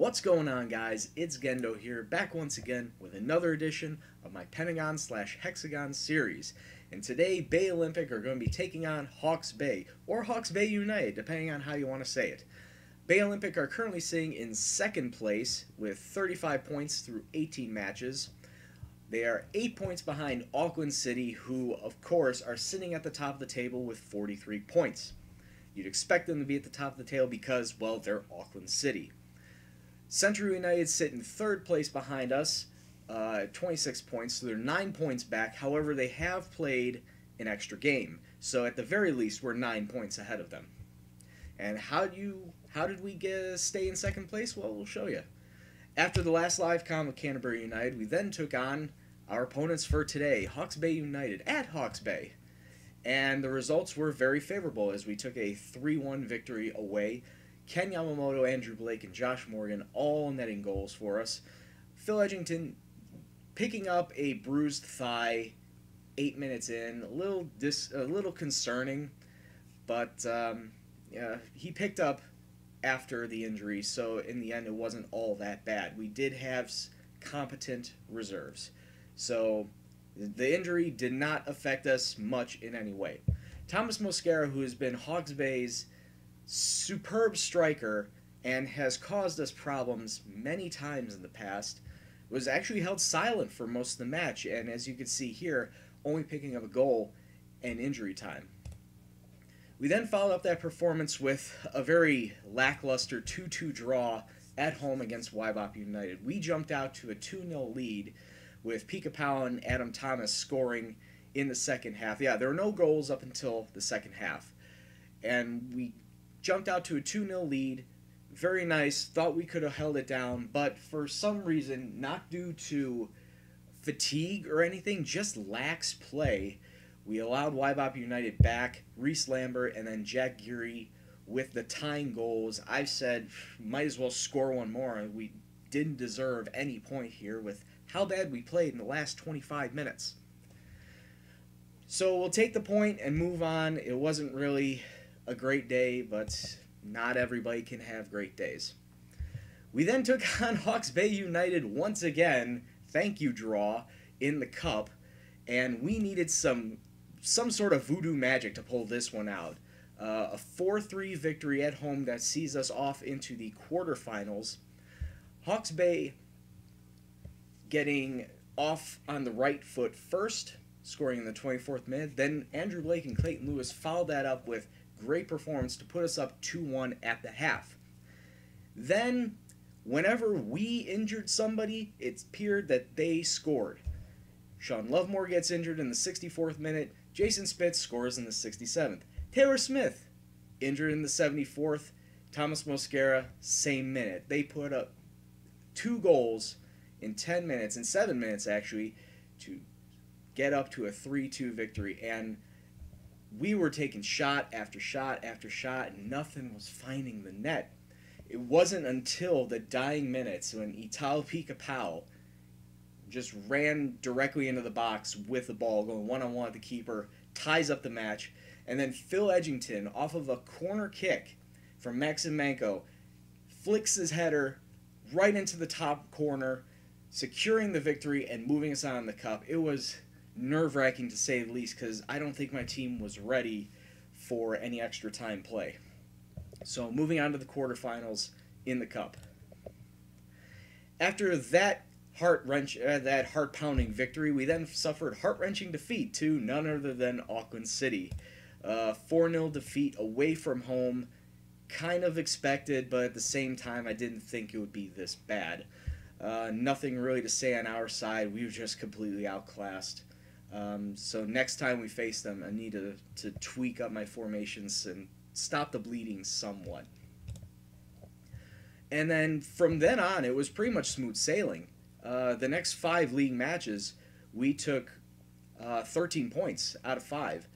What's going on, guys? It's Gendo here, back once again with another edition of my Pentagon / Hexagon series. And today, Bay Olympic are going to be taking on Hawke's Bay, or Hawke's Bay United, depending on how you want to say it. Bay Olympic are currently sitting in second place with 35 points through 18 matches. They are 8 points behind Auckland City, who, of course, are sitting at the top of the table with 43 points. You'd expect them to be at the top of the table because, well, they're Auckland City. Central United sit in third place behind us, 26 points, so they're 9 points back. However, they have played an extra game, so at the very least, we're 9 points ahead of them. And how did we stay in second place? Well, we'll show you. After the last live com with Canterbury United, we then took on our opponents for today, Hawke's Bay United, at Hawke's Bay. And the results were very favorable as we took a 3-1 victory away. Ken Yamamoto, Andrew Blake, and Josh Morgan all netting goals for us. Phil Edgington picking up a bruised thigh 8 minutes in, a little concerning, but yeah, he picked up after the injury, so in the end it wasn't all that bad. We did have competent reserves, so the injury did not affect us much in any way. Thomas Mosquera, who has been Hawke's Bay's superb striker and has caused us problems many times in the past, was actually held silent for most of the match, and as you can see here, only picking up a goal and injury time. We then followed up that performance with a very lackluster 2-2 draw at home against Waibop United. We jumped out to a 2-0 lead with Pika Powell and Adam Thomas scoring in the second half. Yeah, there were no goals up until the second half, and we jumped out to a 2-0 lead. Very nice. Thought we could have held it down, but for some reason, not due to fatigue or anything, just lax play, we allowed Waibop United back, Reese Lambert, and then Jack Geary with the tying goals. I've said, might as well score one more. We didn't deserve any point here with how bad we played in the last 25 minutes. So we'll take the point and move on. It wasn't really a great day, but not everybody can have great days. We then took on Hawke's Bay United once again, thank you draw, in the cup, and we needed some sort of voodoo magic to pull this one out. A 4-3 victory at home that sees us off into the quarterfinals. Hawke's Bay getting off on the right foot first, scoring in the 24th minute. Then Andrew Blake and Clayton Lewis followed that up with great performance to put us up 2-1 at the half. Then, whenever we injured somebody, it appeared that they scored. Sean Lovemore gets injured in the 64th minute. Jason Spitz scores in the 67th. Taylor Smith, injured in the 74th. Thomas Mosquera, same minute. They put up 2 goals in 10 minutes, in 7 minutes actually, to get up to a 3-2 victory. And we were taking shot after shot after shot, and nothing was finding the net. It wasn't until the dying minutes when Italo Pika Powell just ran directly into the box with the ball, going one-on-one with the keeper, ties up the match, and then Phil Edgington, off of a corner kick from Maxim Manko, flicks his header right into the top corner, securing the victory and moving us on in the cup. It was nerve-wracking to say the least, because I don't think my team was ready for any extra time play. So moving on to the quarterfinals in the cup. After that heart-pounding victory, we then suffered heart-wrenching defeat to none other than Auckland City. 4-0 defeat away from home, kind of expected, but at the same time I didn't think it would be this bad. Nothing really to say on our side. We were just completely outclassed. So next time we face them, I need to tweak up my formations and stop the bleeding somewhat. And then from then on, it was pretty much smooth sailing. The next 5 league matches, we took 13 points out of 5.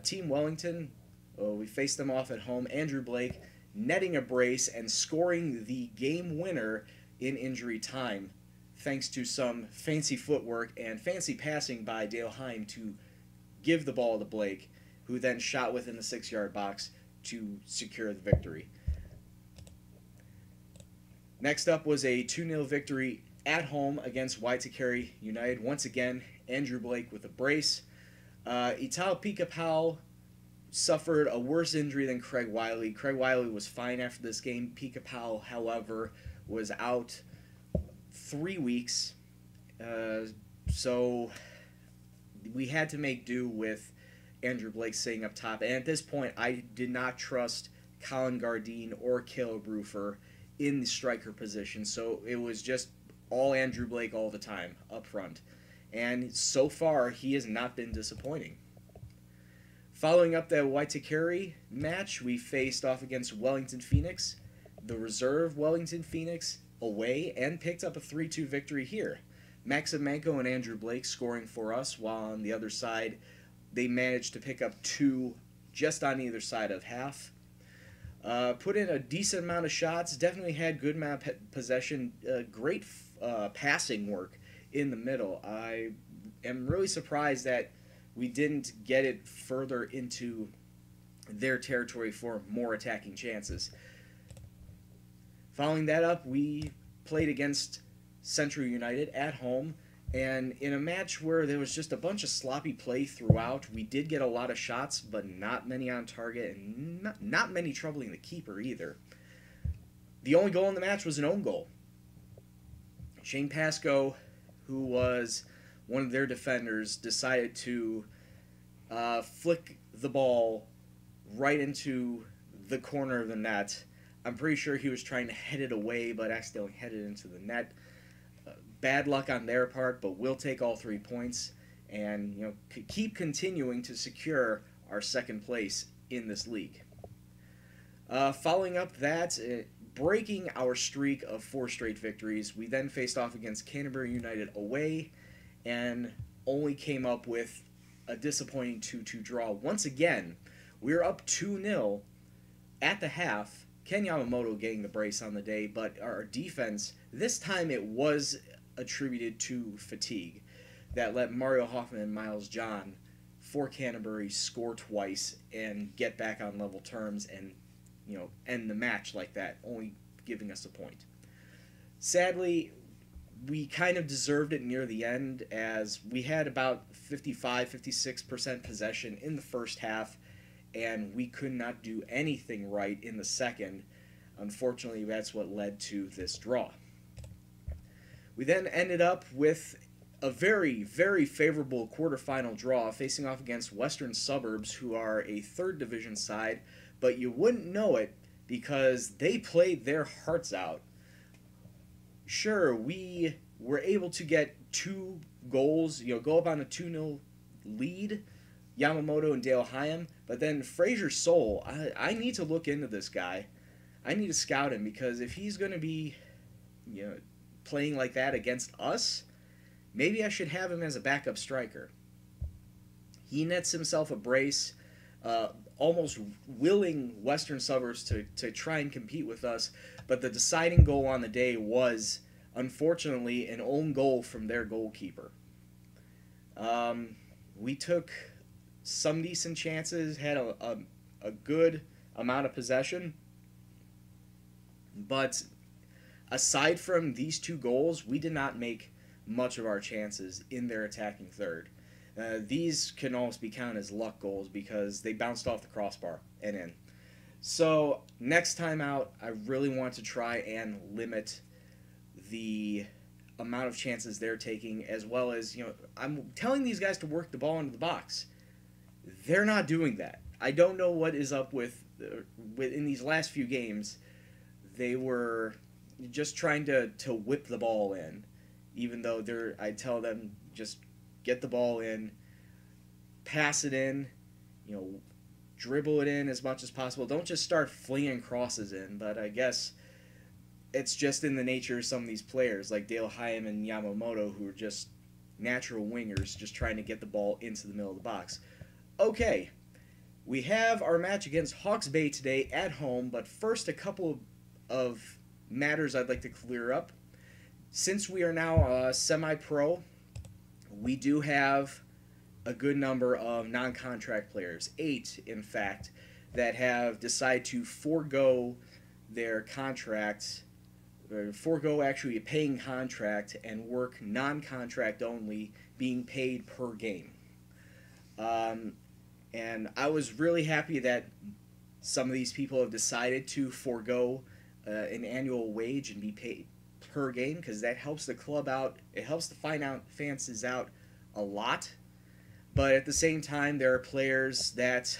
Team Wellington, we faced them off at home. Andrew Blake netting a brace and scoring the game winner in injury time, thanks to some fancy footwork and fancy passing by Dale Heim to give the ball to Blake, who then shot within the 6-yard box to secure the victory. Next up was a 2-0 victory at home against Waitakere United. Once again, Andrew Blake with a brace. Ital Pika-Pau suffered a worse injury than Craig Wiley. Craig Wiley was fine after this game. Pika-Pau, however, was out 3 weeks. So we had to make do with Andrew Blake sitting up top. And at this point, I did not trust Colin Gardine or Caleb Rufer in the striker position. So it was just all Andrew Blake all the time up front. And so far, he has not been disappointing. Following up that Waitakere match, we faced off against Wellington Phoenix, the reserve Wellington Phoenix, away, and picked up a 3-2 victory here. Maximenko and Andrew Blake scoring for us, while on the other side, they managed to pick up 2 just on either side of half. Put in a decent amount of shots, definitely had good amount of possession, great passing work in the middle. I am really surprised that we didn't get it further into their territory for more attacking chances. Following that up, we played against Central United at home, and in a match where there was just a bunch of sloppy play throughout, we did get a lot of shots, but not many on target, and not many troubling the keeper either. The only goal in the match was an own goal. Shane Pascoe, who was one of their defenders, decided to flick the ball right into the corner of the net. I'm pretty sure he was trying to head it away, but accidentally headed into the net. Bad luck on their part, but we'll take all 3 points and keep continuing to secure our second place in this league. Following up that, breaking our streak of 4 straight victories, we then faced off against Canterbury United away and only came up with a disappointing 2-2 draw. Once again, we were up 2-0 at the half. Ken Yamamoto getting the brace on the day, but our defense, this time it was attributed to fatigue that let Mario Hoffman and Miles John for Canterbury score twice and get back on level terms and end the match like that, only giving us a point. Sadly, we kind of deserved it near the end, as we had about 55-56% possession in the first half, and we could not do anything right in the second. Unfortunately, that's what led to this draw. We then ended up with a very, very favorable quarterfinal draw, facing off against Western Suburbs, who are a 3rd division side, but you wouldn't know it because they played their hearts out. Sure, we were able to get 2 goals, go up on a 2-0 lead, Yamamoto and Dale Hyam, but then Fraser Soul, I need to look into this guy. I need to scout him, because if he's going to be playing like that against us, maybe I should have him as a backup striker. He nets himself a brace, almost willing Western Suburbs to try and compete with us, but the deciding goal on the day was, unfortunately, an own goal from their goalkeeper. We took some decent chances, had a good amount of possession, but aside from these 2 goals, we did not make much of our chances in their attacking third. These can almost be counted as luck goals because they bounced off the crossbar and in. So next time out, I really want to try and limit the amount of chances they're taking, as well as, I'm telling these guys to work the ball into the box. They're not doing that. I don't know what is up with in these last few games. They were just trying to whip the ball in, even though I tell them just get the ball in, pass it in, dribble it in as much as possible. Don't just start flinging crosses in. But I guess it's just in the nature of some of these players, like Dale Hyam and Yamamoto, who are just natural wingers, just trying to get the ball into the middle of the box. Okay, we have our match against Hawke's Bay today at home, but first a couple of matters I'd like to clear up. Since we are now semi-pro, we do have a good number of non-contract players, 8 in fact, that have decided to forego their contracts forego actually a paying contract and work non-contract only, being paid per game. And I was really happy that some of these people have decided to forego an annual wage and be paid per game, because that helps the club out. It helps the finances out a lot. But at the same time, there are players that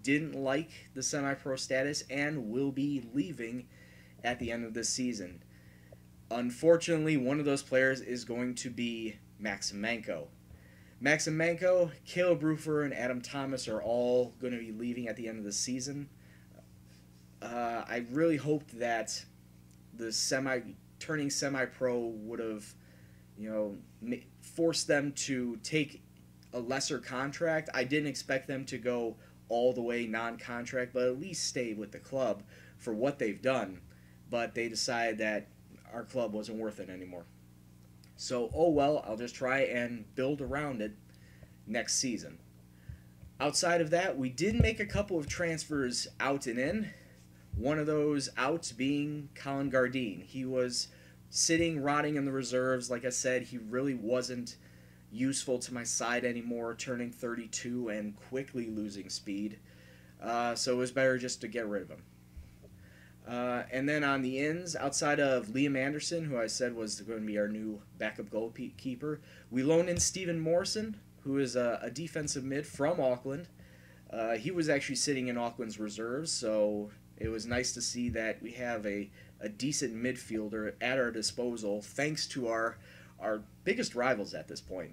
didn't like the semi-pro status and will be leaving at the end of this season. Unfortunately, one of those players is going to be Maximenko. Maximenko, Caleb Rufer, and Adam Thomas are all going to be leaving at the end of the season. I really hoped that the turning semi-pro would have, forced them to take a lesser contract. I didn't expect them to go all the way non-contract, but at least stay with the club for what they've done. But they decided that our club wasn't worth it anymore. So, oh well, I'll just try and build around it next season. Outside of that, we did make a couple of transfers out and in. One of those outs being Colin Gardine. He was sitting, rotting in the reserves. Like I said, he really wasn't useful to my side anymore, turning 32 and quickly losing speed. So it was better just to get rid of him. And then on the ends, outside of Liam Anderson, who I said was going to be our new backup goalkeeper, we loaned in Stephen Morrison, who is a defensive mid from Auckland. He was actually sitting in Auckland's reserves, so it was nice to see that we have a decent midfielder at our disposal, thanks to our biggest rivals at this point.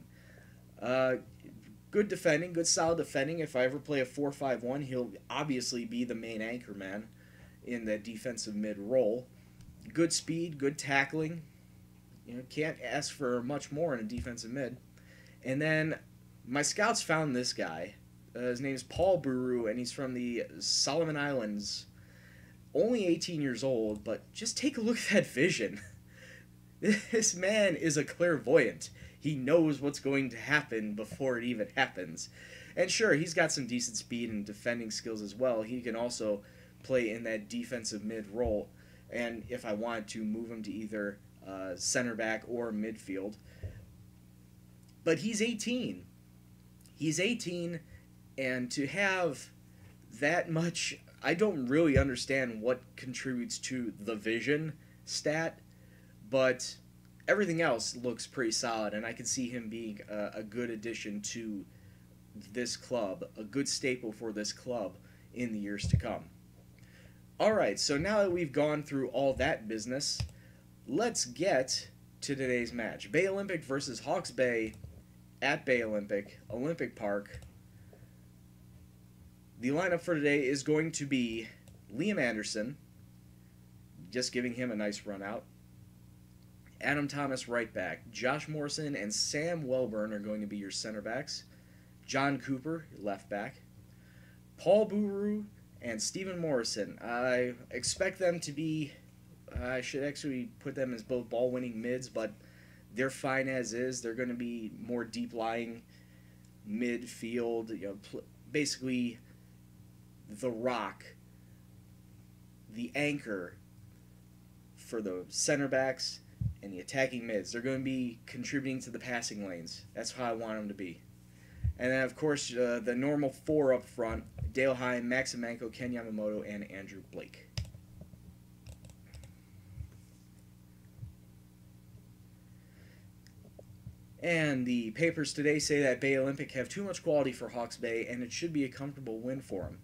Good defending, good solid defending. If I ever play a 4-5-1, he'll obviously be the main anchor man in that defensive mid role. Good speed, good tackling. Can't ask for much more in a defensive mid. And then my scouts found this guy. His name is Paul Buru, and he's from the Solomon Islands. Only 18 years old, but just take a look at that vision. This man is a clairvoyant. He knows what's going to happen before it even happens. And sure, he's got some decent speed and defending skills as well. He can also play in that defensive mid role, and if I wanted to, move him to either center back or midfield. But he's 18. He's 18, and to have that much, I don't really understand what contributes to the vision stat, but everything else looks pretty solid, and I can see him being a good addition to this club, a good staple for this club in the years to come. Alright, so now that we've gone through all that business, let's get to today's match. Bay Olympic versus Hawke's Bay at Bay Olympic, Olympic Park. The lineup for today is going to be Liam Anderson, just giving him a nice run out. Adam Thomas right back. Josh Morrison and Sam Welburn are going to be your center backs. John Cooper, left back. Paul Buru and Stephen Morrison. I expect them to be, I should actually put them as both ball-winning mids, but they're fine as is. They're going to be more deep-lying midfield, basically the rock, the anchor for the center backs and the attacking mids. They're going to be contributing to the passing lanes. That's how I want them to be. And then, of course, the normal four up front: Dale Hine, Maximenko, Ken Yamamoto, and Andrew Blake. And the papers today say that Bay Olympic have too much quality for Hawke's Bay, and it should be a comfortable win for them.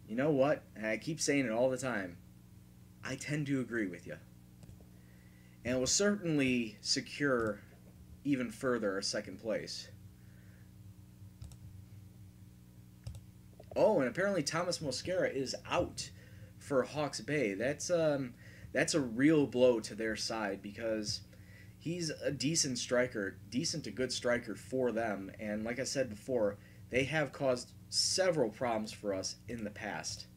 You know what? I keep saying it all the time. I tend to agree with you. And it will certainly secure even further a second place. Oh, and apparently Thomas Mosquera is out for Hawke's Bay. That's a real blow to their side, because he's a decent striker, decent to good striker for them. And like I said before, they have caused several problems for us in the past,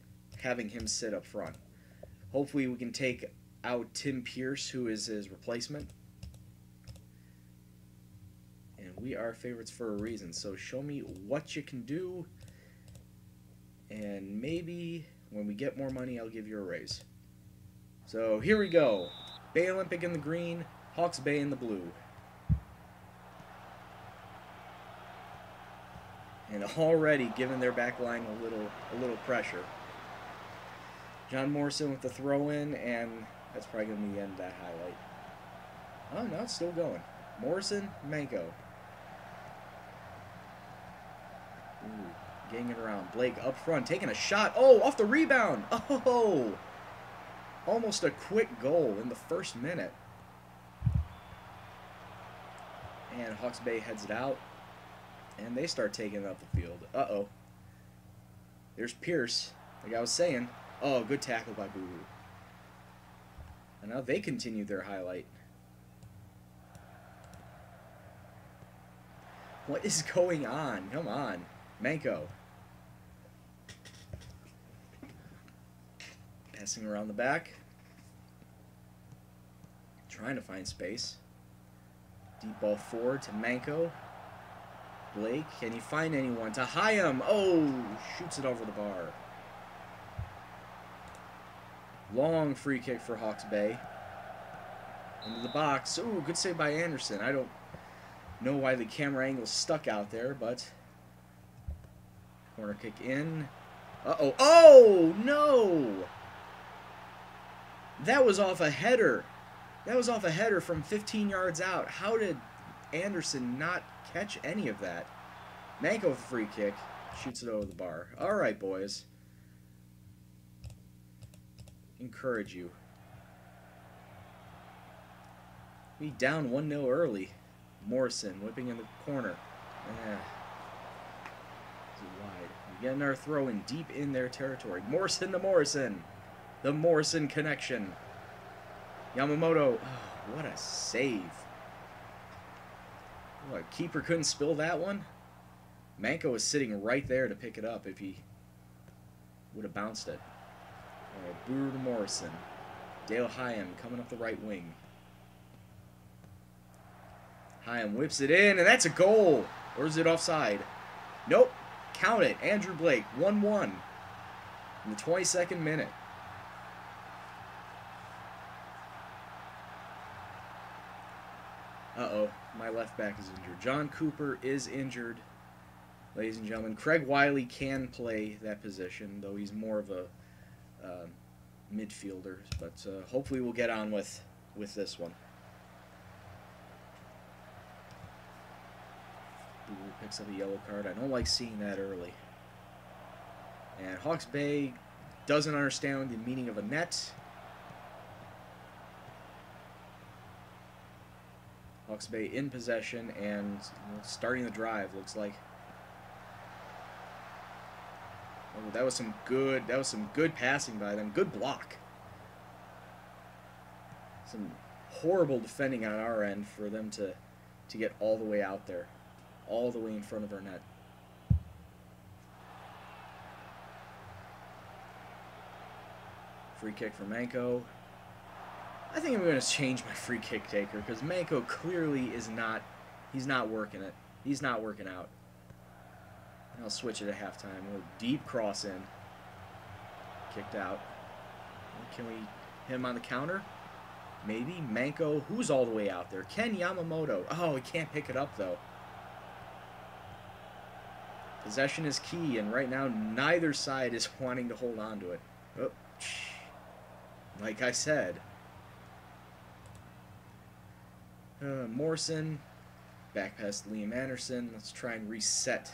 having him sit up front. Hopefully we can take out Tim Pierce, who is his replacement. And we are favorites for a reason, so show me what you can do, and maybe when we get more money, I'll give you a raise. So here we go. Bay Olympic in the green, Hawke's Bay in the blue. And already giving their back line a little pressure. John Morrison with the throw in, and that's probably going to be the end of that highlight. Oh, no, it's still going. Morrison, Manko. Ooh, getting it around. Blake up front, taking a shot. Oh, off the rebound. Oh, almost a quick goal in the first minute. And Hawke's Bay heads it out. And they start taking it up the field. Uh-oh. There's Pierce, like I was saying. Oh, good tackle by Boo. And now they continue their highlight. What is going on? Come on. Manko. Passing around the back. Trying to find space. Deep ball forward to Manko. Blake, can you find anyone? To Hyam. Oh, shoots it over the bar. Long free kick for Hawke's Bay. Into the box. Oh, good save by Anderson. I don't know why the camera angle's stuck out there, but corner kick in. Uh-oh. Oh, no! That was off a header. That was off a header from 15 yards out. How did Anderson not catch any of that? Manko with a free kick. Shoots it over the bar. All right, boys. Encourage you. We down 1-0 early. Morrison whipping in the corner. Wide. We getting our throw in deep in their territory. Morrison to Morrison. The Morrison connection. Yamamoto. Oh, what a save. What, keeper couldn't spill that one? Manko was sitting right there to pick it up if he would have bounced it. Brewer to Morrison. Dale Hyam coming up the right wing. Hyam whips it in, and that's a goal. Or is it offside? Nope. Count it. Andrew Blake, 1-1 in the 22nd minute. Uh-oh. My left back is injured. John Cooper is injured, ladies and gentlemen. Craig Wiley can play that position, though he's more of a midfielder. But hopefully we'll get on with this one. Ooh, picks up a yellow card. I don't like seeing that early. And Hawke's Bay doesn't understand the meaning of a net. Hawke's Bay in possession and starting the drive, looks like. Oh, that was some good passing by them. Good block. Some horrible defending on our end for them to get all the way out there. All the way in front of our net. Free kick for Manko. I think I'm going to change my free kick taker because Manko clearly is not, he's not working it. He's not working out. And I'll switch it at halftime. A deep cross in. Kicked out. Can we hit him on the counter? Maybe. Manko, who's all the way out there? Ken Yamamoto. Oh, he can't pick it up though. Possession is key, and right now neither side is wanting to hold on to it. Oh, like I said. Morrison, back past Liam Anderson. Let's try and reset.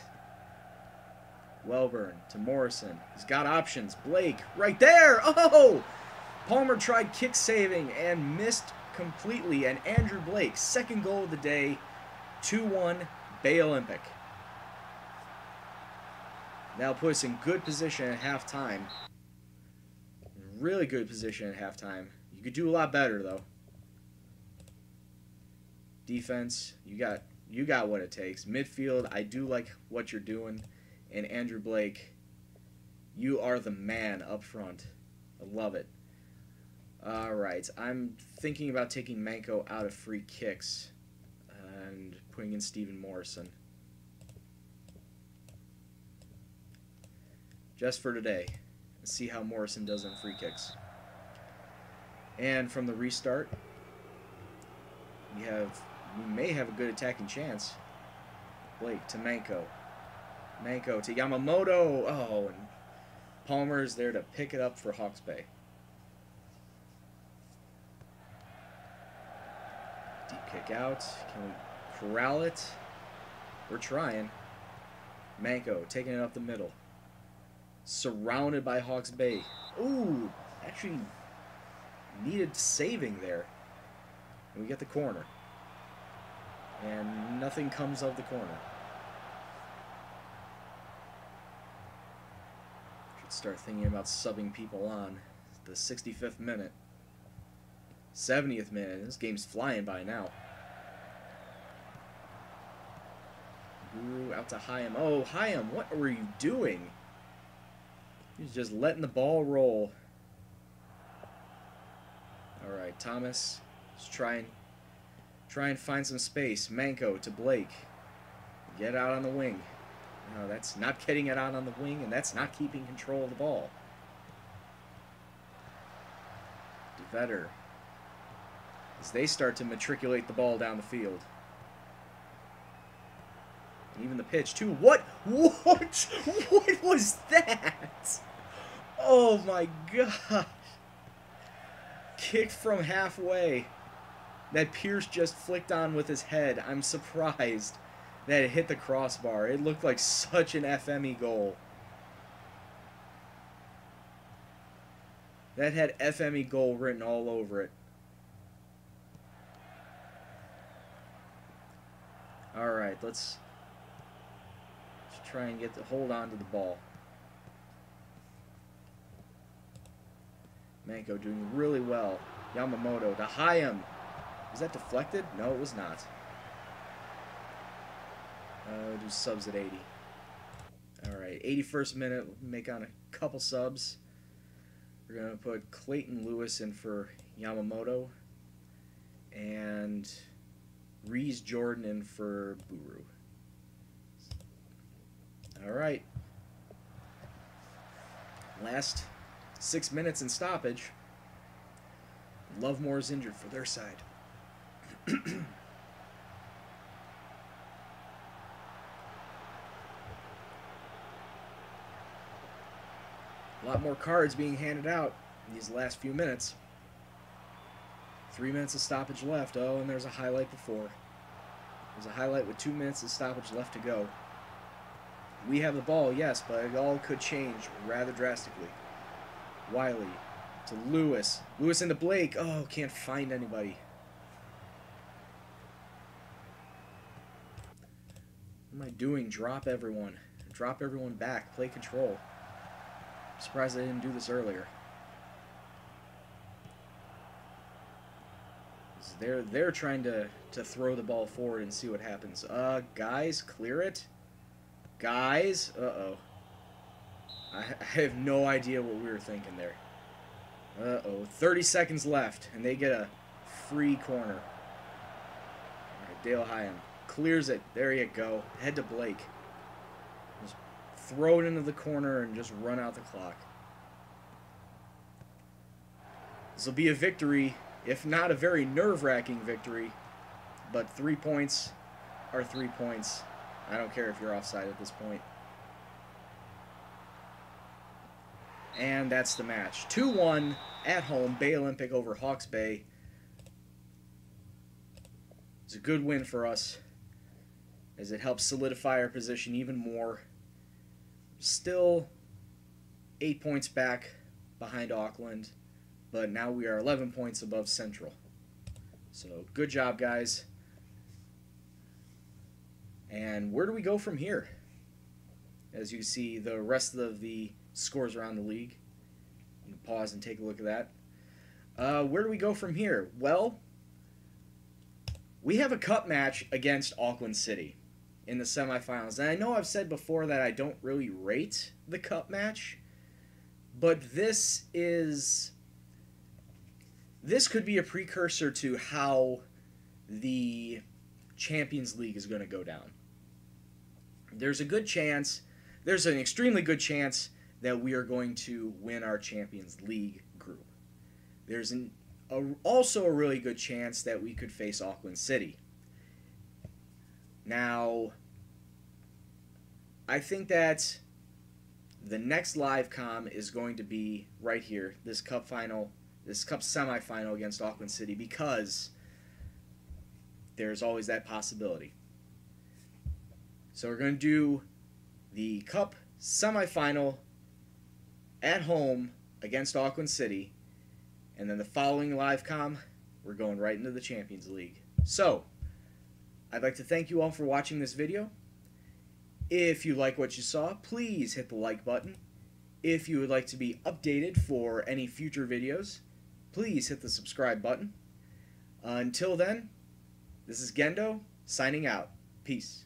Welburn to Morrison. He's got options. Blake, right there. Oh! Palmer tried kick saving and missed completely. And Andrew Blake, second goal of the day, 2-1 Bay Olympic. That'll put us in good position at halftime. Really good position at halftime. You could do a lot better though. Defense, you got what it takes. Midfield, I do like what you're doing. And Andrew Blake, you are the man up front. I love it. Alright, I'm thinking about taking Manko out of free kicks and putting in Stephen Morrison. Just for today. Let's see how Morrison does on free kicks. And from the restart, we may have a good attacking chance. Blake to Manko. Manko to Yamamoto. Oh, and Palmer is there to pick it up for Hawke's Bay. Deep kick out. Can we corral it? We're trying. Manko taking it up the middle. Surrounded by Hawke's Bay. Ooh, actually needed saving there. And we get the corner. And nothing comes of the corner. Should start thinking about subbing people on. The 65th minute. 70th minute. This game's flying by now. Ooh, out to Hyam. Oh, Hyam, what were you doing? He's just letting the ball roll. Alright, Thomas. Let's try and find some space. Manko to Blake. Get out on the wing. No, that's not getting it out on the wing, and that's not keeping control of the ball. DeVetter. As they start to matriculate the ball down the field. And even the pitch, too. What? What? What was that? Oh, my God. Kicked from halfway. That Pierce just flicked on with his head. I'm surprised that it hit the crossbar. It looked like such an FME goal. That had FME goal written all over it. Alright, let's try and hold on to the ball. Manko doing really well. Yamamoto to Hyam. Was that deflected? No, it was not. Do subs at 80. Alright, 81st minute. Make on a couple subs. We're going to put Clayton Lewis in for Yamamoto. And Reese Jordan in for Buru. Alright. Last 6 minutes in stoppage. Lovemore's injured for their side. A lot more cards being handed out in these last few minutes. 3 minutes of stoppage left. Oh, and there's a highlight before. There's a highlight with 2 minutes of stoppage left to go. We have the ball, yes, but it all could change rather drastically. Wiley to Lewis. Lewis into Blake. Oh, can't find anybody. What am I doing? Drop everyone. Drop everyone back. Play control. I'm surprised I didn't do this earlier. They're trying to throw the ball forward and see what happens. Guys, clear it. Guys. Uh-oh. I have no idea what we were thinking there. Uh-oh. 30 seconds left, and they get a free corner. All right, Dale Hyam clears it. There you go. Head to Blake. Just throw it into the corner and just run out the clock. This will be a victory, if not a very nerve-wracking victory, but 3 points are 3 points. I don't care if you're offside at this point. And that's the match. 2-1 at home, Bay Olympic over Hawke's Bay. It's a good win for us, as it helps solidify our position even more. Still 8 points back behind Auckland, but now we are 11 points above Central. So good job, guys. And where do we go from here? As you see the rest of the scores around the league. You can pause and take a look at that. Where do we go from here? Well, we have a cup match against Auckland City in the semifinals. And I know I've said before that I don't really rate the cup match, but this could be a precursor to how the Champions League is going to go down. There's an extremely good chance that we are going to win our Champions League group. There's also a really good chance that we could face Auckland City. Now, I think that the next live comm is going to be right here, this cup semifinal against Auckland City, because there's always that possibility. So we're going to do the cup semifinal at home against Auckland City, and then the following live comm, we're going right into the Champions League. So, I'd like to thank you all for watching this video. If you like what you saw, please hit the like button. If you would like to be updated for any future videos, please hit the subscribe button. Until then, this is Gendo, signing out. Peace.